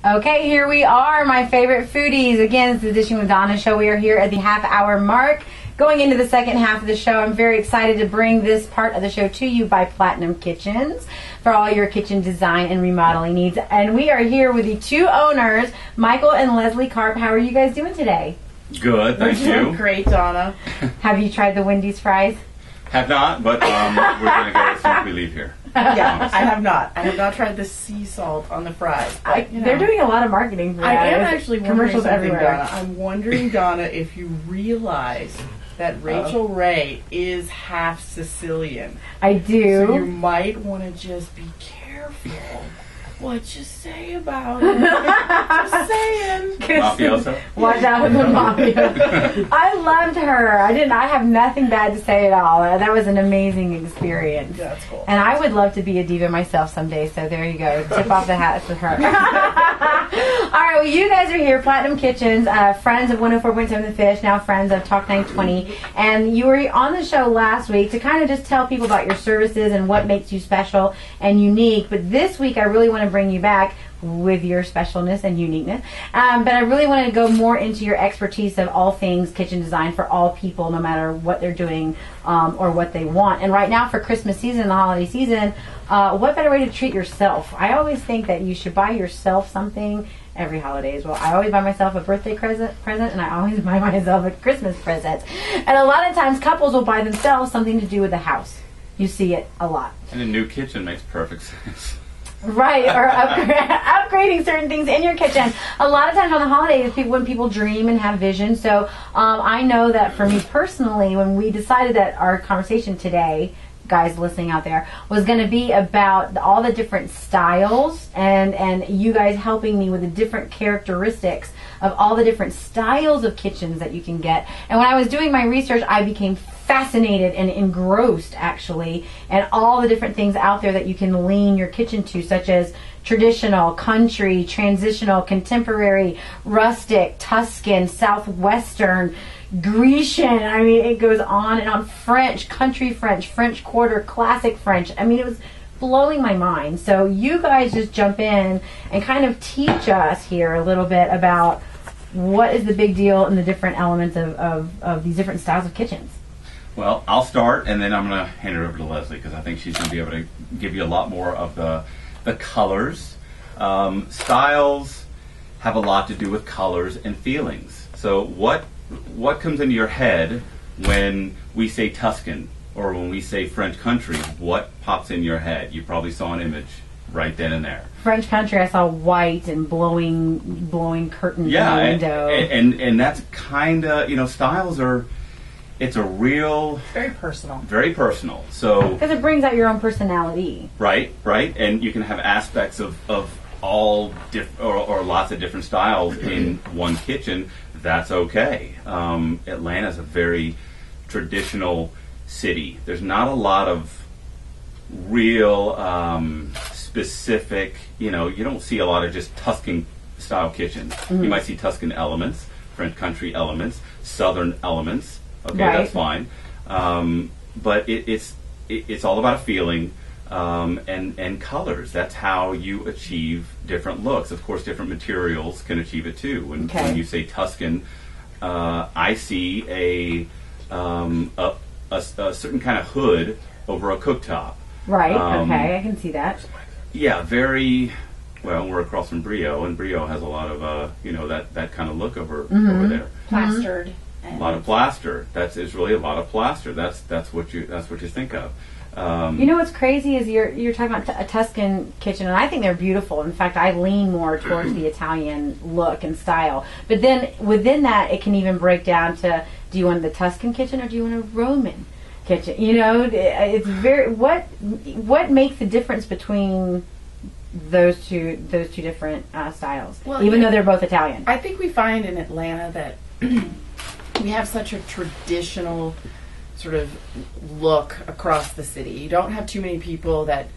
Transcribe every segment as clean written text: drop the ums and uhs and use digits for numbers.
Okay, here we are, my favorite foodies. Again, it's the Dishing with Donna show. We are here at the half-hour mark. Going into the second half of the show, I'm very excited to bring this part of the show to you by Platinum Kitchens for all your kitchen design and remodeling needs. And we are here with the two owners, Michael and Leslie Karp. How are you guys doing today? Good, thank you. Great, Donna. Have you tried the Wendy's fries? Have not, but we're going to go as soon as we leave here. Yeah, I have not. I have not tried the sea salt on the fries. But, They're doing a lot of marketing for that. I am actually wondering commercials something, everywhere. Donna. I'm wondering, Donna, if you realize that Rachel Ray is half Sicilian. I do. So you might want to just be careful what you say about it. Just saying. Mafioso? Watch out with the mafia. I loved her. I have nothing bad to say at all. That was an amazing experience. That's cool. And I would love to be a diva myself someday, so there you go. Tip off the hat to her. All right, well, you guys are here, Platinum Kitchens, friends of 104.7 The Fish, now friends of Talk 920. And you were on the show last week to kind of just tell people about your services and what makes you special and unique. But this week, I really want to bring you back with your specialness and uniqueness. But I really want to go more into your expertise of all things kitchen design for all people, no matter what they're doing or what they want. And right now for Christmas season, the holiday season, what better way to treat yourself? I always think that you should buy yourself something every holiday as well. I always buy myself a birthday present, and I always buy myself a Christmas present. And a lot of times couples will buy themselves something to do with the house. You see it a lot. And a new kitchen makes perfect sense. Right, or upgrading certain things in your kitchen. A lot of times on the holidays, when people dream and have vision. So I know that for me personally, when we decided that our conversation today, guys listening out there, was going to be about all the different styles and you guys helping me with the different characteristics of all the different styles of kitchens that you can get. And when I was doing my research, I became fascinated and engrossed, actually, and all the different things out there that you can lean your kitchen to, such as traditional, country, transitional, contemporary, rustic, Tuscan, southwestern, Grecian. I mean, it goes on and on. French, country French, French Quarter, classic French. I mean, it was blowing my mind. So you guys just jump in and kind of teach us here a little bit about what is the big deal and the different elements of these different styles of kitchens. Well, I'll start, and then I'm going to hand it over to Leslie, because I think she's going to be able to give you a lot more of the colors. Styles have a lot to do with colors and feelings. So what comes into your head when we say Tuscan or when we say French country? What pops in your head? You probably saw an image right then and there. French country, I saw white and blowing curtains in the window. And that's kind of, styles are, it's a real... Very personal. Very personal. So because it brings out your own personality. Right. And you can have aspects of all or lots of different styles in one kitchen. That's okay. Atlanta's a very traditional city. There's not a lot of real specific, you don't see a lot of just Tuscan style kitchens. Mm-hmm. You might see Tuscan elements, French country elements, Southern elements. Okay, right. That's fine. But it's all about a feeling and colors. That's how you achieve different looks. Of course, different materials can achieve it too. When you say Tuscan, I see a certain kind of hood over a cooktop. Right. Okay, I can see that. Yeah, very. Well, we're across from Brio, and Brio has a lot of that kind of look over there. Plastered. A lot of plaster. It's really a lot of plaster. That's what you think of. You know what's crazy is you're talking about a Tuscan kitchen, and I think they're beautiful. In fact, I lean more towards the Italian look and style. But then within that, it can even break down to: do you want the Tuscan kitchen or do you want a Roman kitchen? It's very what makes the difference between those two different styles, even though they're both Italian. I think we find in Atlanta that we have such a traditional sort of look across the city. You don't have too many people that,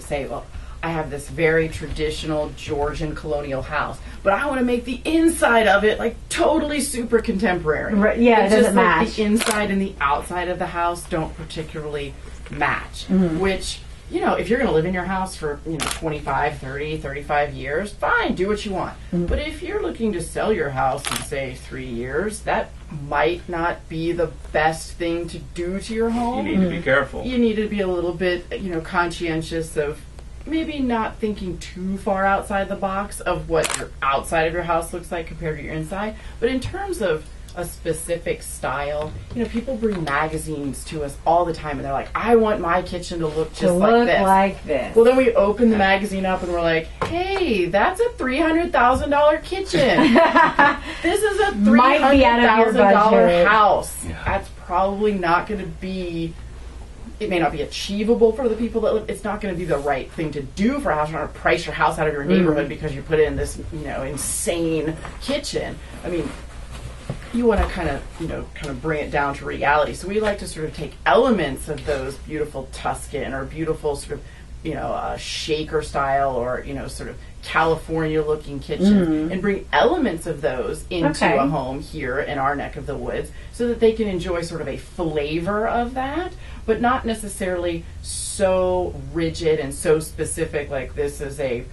say, well, I have this very traditional Georgian colonial house, but I want to make the inside of it like totally super contemporary. Right, yeah, it doesn't just match. Like the inside and the outside of the house don't particularly match, which you know, if you're going to live in your house for, 25, 30, 35 years, fine, do what you want. Mm-hmm. But if you're looking to sell your house in, say, 3 years, that might not be the best thing to do to your You home. need to be careful. You need to be a little bit, conscientious of maybe not thinking too far outside the box of what your outside of your house looks like compared to your inside. But in terms of a specific style, people bring magazines to us all the time, and they're like, I want my kitchen to look just like this. Well, then we open the magazine up and we're like, hey, that's a $300,000 kitchen. This is a $300,000 house. Yeah. That's probably not going to be, it may not be achievable for the people that live. It's not going to be the right thing to do for a house. You're not going to price your house out of your neighborhood because you put in this, insane kitchen. I mean, you want to kind of bring it down to reality. So we like to sort of take elements of those beautiful Tuscan or beautiful sort of, shaker style or, sort of California-looking kitchens and bring elements of those into a home here in our neck of the woods so that they can enjoy sort of a flavor of that, but not necessarily so rigid and so specific like this is a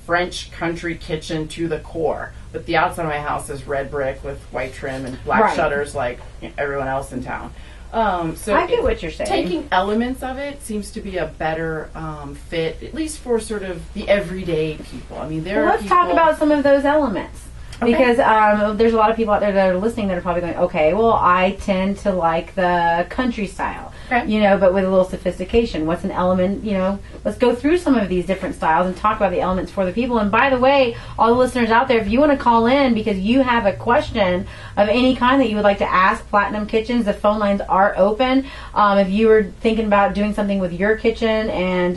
French country kitchen to the core. But the outside of my house is red brick with white trim and black shutters like everyone else in town. So I get what you're saying. Taking elements of it seems to be a better fit, at least for sort of the everyday people. I mean, let's talk about some of those elements. Okay. Because there's a lot of people out there that are listening that are probably going, okay, well, I tend to like the country style, but with a little sophistication. What's an element, let's go through some of these different styles and talk about the elements for the people. And by the way, all the listeners out there, if you want to call in because you have a question of any kind that you would like to ask Platinum Kitchens, the phone lines are open. If you were thinking about doing something with your kitchen and,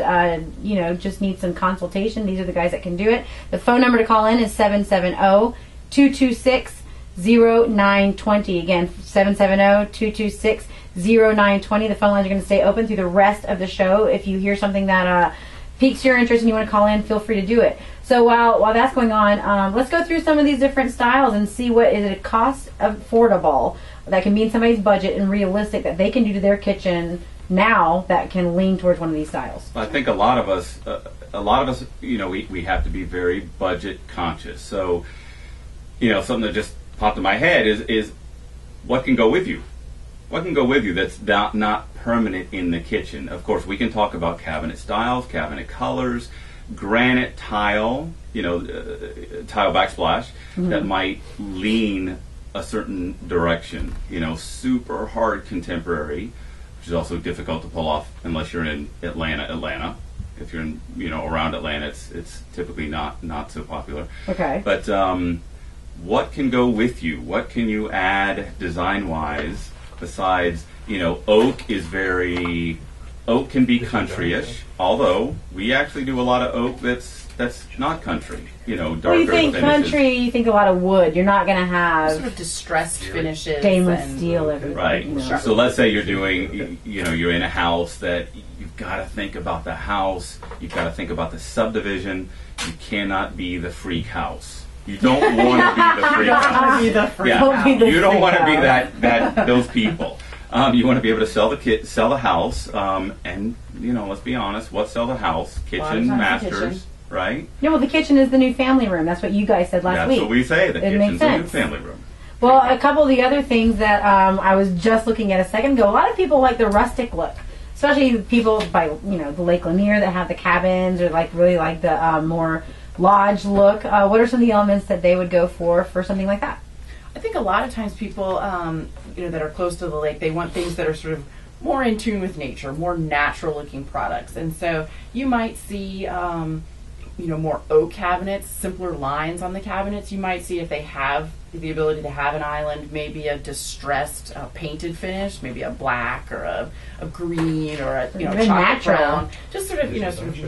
just need some consultation, these are the guys that can do it. The phone number to call in is 770-226-0920. Again, 770-226-0920. The phone lines are going to stay open through the rest of the show. If you hear something that piques your interest and you want to call in, feel free to do it. So while that's going on, let's go through some of these different styles and see what is it cost affordable that can be in somebody's budget and realistic that they can do to their kitchen now that can lean towards one of these styles. I think a lot of us, we have to be very budget conscious. So, something that just popped in my head is what can go with you? What can go with you that's not permanent in the kitchen? Of course, we can talk about cabinet styles, cabinet colors, granite tile, tile backsplash that might lean a certain direction. Super hard contemporary, which is also difficult to pull off unless you're in Atlanta. If you're in, around Atlanta, it's typically not so popular. Okay. But what can go with you? What can you add design-wise besides, oak can be country-ish, although we actually do a lot of oak that's not country, darker When you think finishes. country, you think a lot of wood. You're not going to have sort of distressed finishes. stainless steel everything. Right. Sure. So let's say you're doing, you're in a house that you've got to think about the house, you've got to think about the subdivision. You cannot be the freak house. You don't want to be the freak house. You don't want to be that those people. You want to be able to sell the house, and let's be honest. What sell the house? Kitchen, masters, right? Yeah, well, the kitchen is the new family room. That's what you guys said last week. That's what we say. The kitchen's the new family room. Well, a couple of the other things that I was just looking at a second ago. A lot of people like the rustic look, especially people by the Lake Lanier that have the cabins or really like the more lodge look. What are some of the elements that they would go for something like that? I think a lot of times people, that are close to the lake, they want things that are sort of more in tune with nature, more natural-looking products. And so you might see, more oak cabinets, simpler lines on the cabinets. You might see if they have the ability to have an island, maybe a distressed painted finish, maybe a black or a green or a chocolate brown, just sort of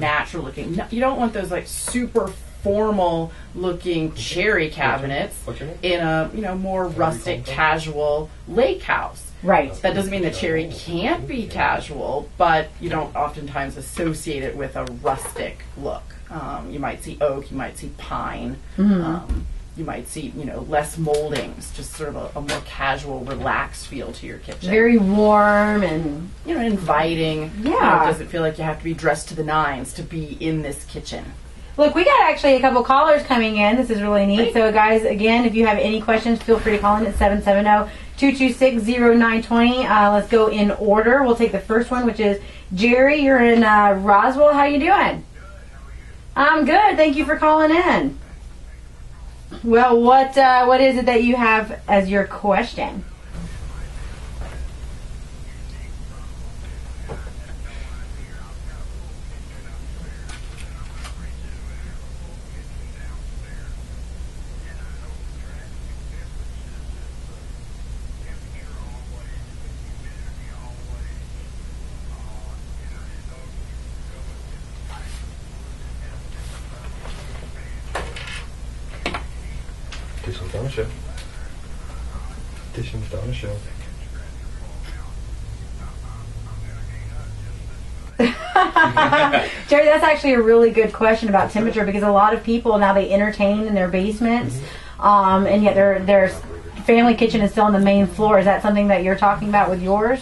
natural looking. You don't want those like super formal looking cherry cabinets in a more rustic casual lake house. Right. That doesn't mean the cherry can't be casual, but you don't oftentimes associate it with a rustic look. You might see oak, you might see pine. You might see, less moldings, just sort of a more casual, relaxed feel to your kitchen. Very warm and inviting. Yeah. It doesn't feel like you have to be dressed to the nines to be in this kitchen. Look, we got actually a couple callers coming in. This is really neat. Great. So, guys, again, if you have any questions, feel free to call in at 770-226-0920. Let's go in order. We'll take the first one, which is Jerry. You're in Roswell. How you doing? I'm good. Thank you for calling in. Well, what is it that you have as your question? Disham's Donna Show. Disham's Donna Show. Jerry, that's actually a really good question about temperature, because a lot of people now, they entertain in their basements, and yet their family kitchen is still on the main floor. Is that something that you're talking about with yours?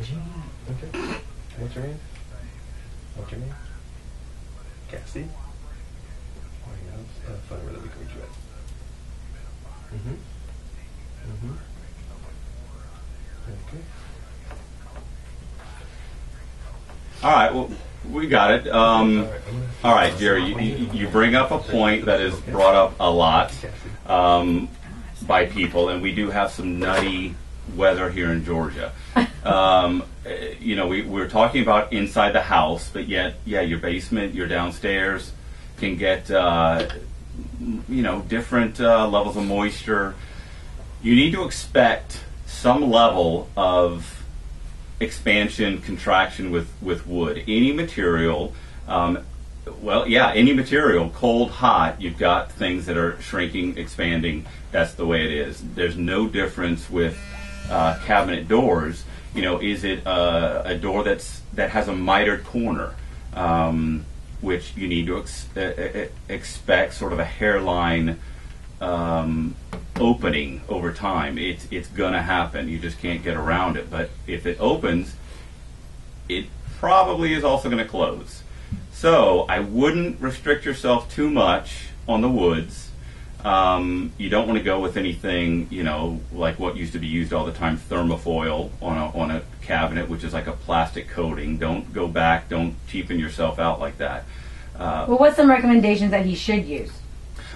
Okay. What's your name? What's your name? Cassie? That's fine, where we can reach you at. Okay. All right, well, we got it. All right, Jerry, you bring up a point that is brought up a lot by people, and we do have some nutty weather here in Georgia. We're talking about inside the house, but yet, your basement, your downstairs can get, different levels of moisture. You need to expect some level of expansion, contraction with wood. Any material, any material, cold, hot, you've got things that are shrinking, expanding. That's the way it is. There's no difference with cabinet doors. Is it a door that has a mitered corner, which you need to expect sort of a hairline opening over time. It's gonna happen. You just can't get around it. But if it opens, it probably is also gonna close. So I wouldn't restrict yourself too much on the woods. You don't want to go with anything, like what used to be used all the time, thermofoil on a cabinet, which is like a plastic coating. Don't go back. Don't cheapen yourself out like that. Well, what's some recommendations that he should use?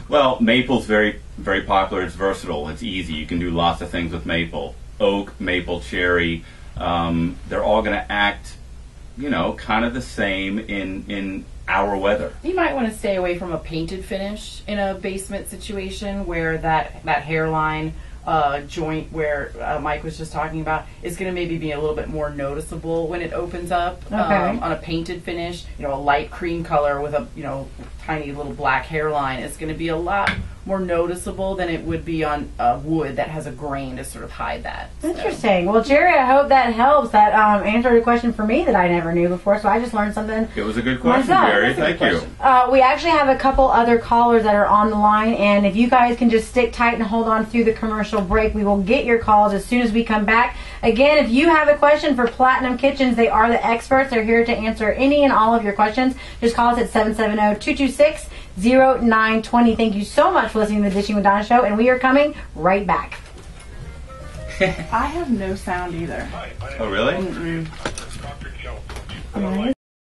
Well, maple's very, very popular. It's versatile. It's easy. You can do lots of things with maple. Oak, maple, cherry. They're all going to act, kind of the same in our weather. You might want to stay away from a painted finish in a basement situation where that hairline joint where Mike was just talking about is going to maybe be a little bit more noticeable when it opens up. Okay. On a painted finish, a light cream color with a tiny little black hairline is going to be a lot more noticeable than it would be on wood that has a grain to sort of hide that. Interesting. Well, Jerry, I hope that helps. That answered a question for me that I never knew before, so I just learned something. It was a good question, myself. Jerry. Thank you. We actually have a couple other callers that are on the line, and if you guys can just stick tight and hold on through the commercial break, we will get your calls as soon as we come back. Again, if you have a question for Platinum Kitchens, they are the experts. They're here to answer any and all of your questions. Just call us at 770-226-0920. Thank you so much for listening to the Dishing with Donna show, and we are coming right back. I have no sound either. Oh, really? Mm-mm.